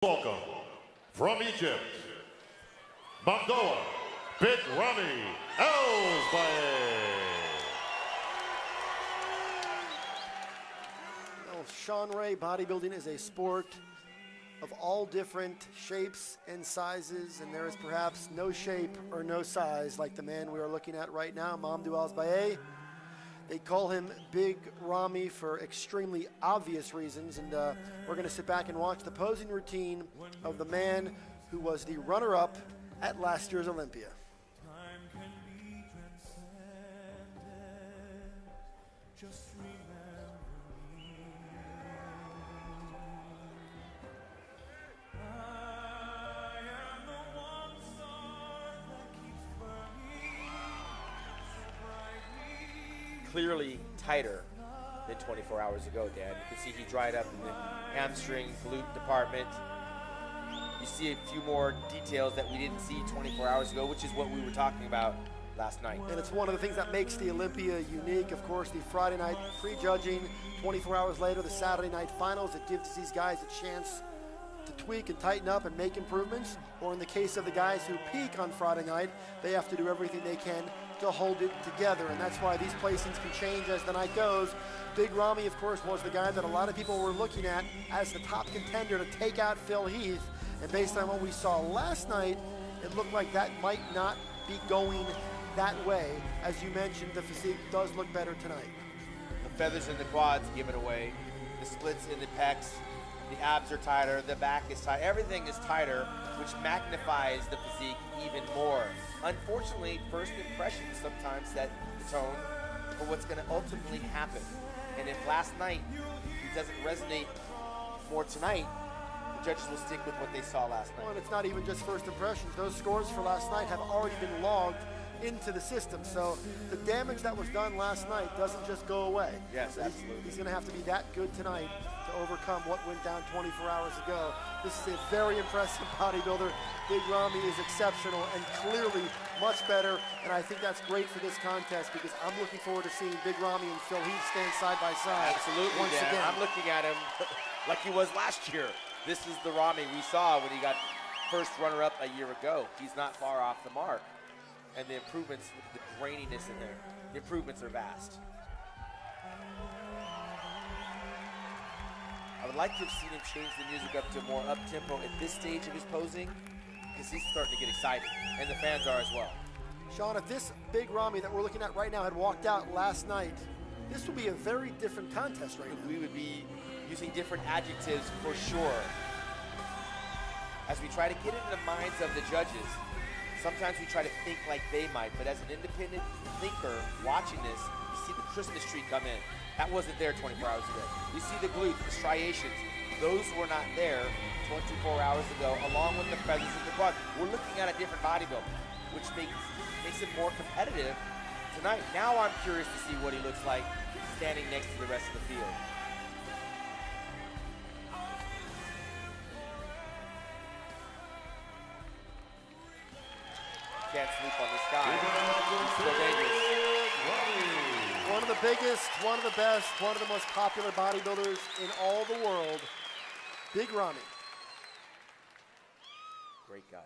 Welcome from Egypt, Mongolia, Big Ramy Well, Sean Ray, bodybuilding is a sport of all different shapes and sizes, and there is perhaps no shape or no size like the man we are looking at right now, Mamadou Asbaye. They call him Big Ramy for extremely obvious reasons, and we're going to sit back and watch the posing routine of the man who was the runner-up at last year's Olympia. Clearly tighter than 24 hours ago, Dan. You can see he dried up in the hamstring, glute department. You see a few more details that we didn't see 24 hours ago, which is what we were talking about last night. And it's one of the things that makes the Olympia unique. Of course, the Friday night pre-judging, 24 hours later, the Saturday night finals. It gives these guys a chance to tweak and tighten up and make improvements. Or in the case of the guys who peak on Friday night, they have to do everything they can to hold it together, and that's why these placings can change as the night goes. Big Ramy, of course, was the guy that a lot of people were looking at as the top contender to take out Phil Heath, and based on what we saw last night, it looked like that might not be going that way. As you mentioned, the physique does look better tonight. The feathers in the quads give it away, the splits in the pecs, the abs are tighter, the back is tight, everything is tighter, which magnifies the physique even more. Unfortunately, first impressions sometimes set the tone for what's going to ultimately happen. And if last night it doesn't resonate more tonight, the judges will stick with what they saw last night. Well, and it's not even just first impressions. Those scores for last night have already been logged into the system. So the damage that was done last night doesn't just go away. Yes, absolutely. He's going to have to be that good tonight to overcome what went down 24 hours ago. This is a very impressive bodybuilder. Big Ramy is exceptional and clearly much better, and I think that's great for this contest because I'm looking forward to seeing Big Ramy and Phil Heath stand side by side. Absolutely, once Dan. again. I'm looking at him like he was last year. This is the Ramy we saw when he got first runner-up a year ago. He's not far off the mark. And the improvements, with the graininess in there, the improvements are vast. I would like to have seen him change the music up to more up-tempo at this stage of his posing, because he's starting to get excited, and the fans are as well. Sean, if this Big Ramy that we're looking at right now had walked out last night, this would be a very different contest right now. We would be using different adjectives for sure. As we try to get into the minds of the judges, sometimes we try to think like they might, but as an independent thinker watching this, you see the Christmas tree come in. That wasn't there 24 hours ago. You see the glutes, the striations. Those were not there 24 hours ago, along with the feathers in the quad. We're looking at a different bodybuilder, which makes it more competitive tonight. Now I'm curious to see what he looks like standing next to the rest of the field. Can't sleep on this guy. He's so dangerous. One of the biggest, one of the best, one of the most popular bodybuilders in all the world, Big Ramy. Great guy.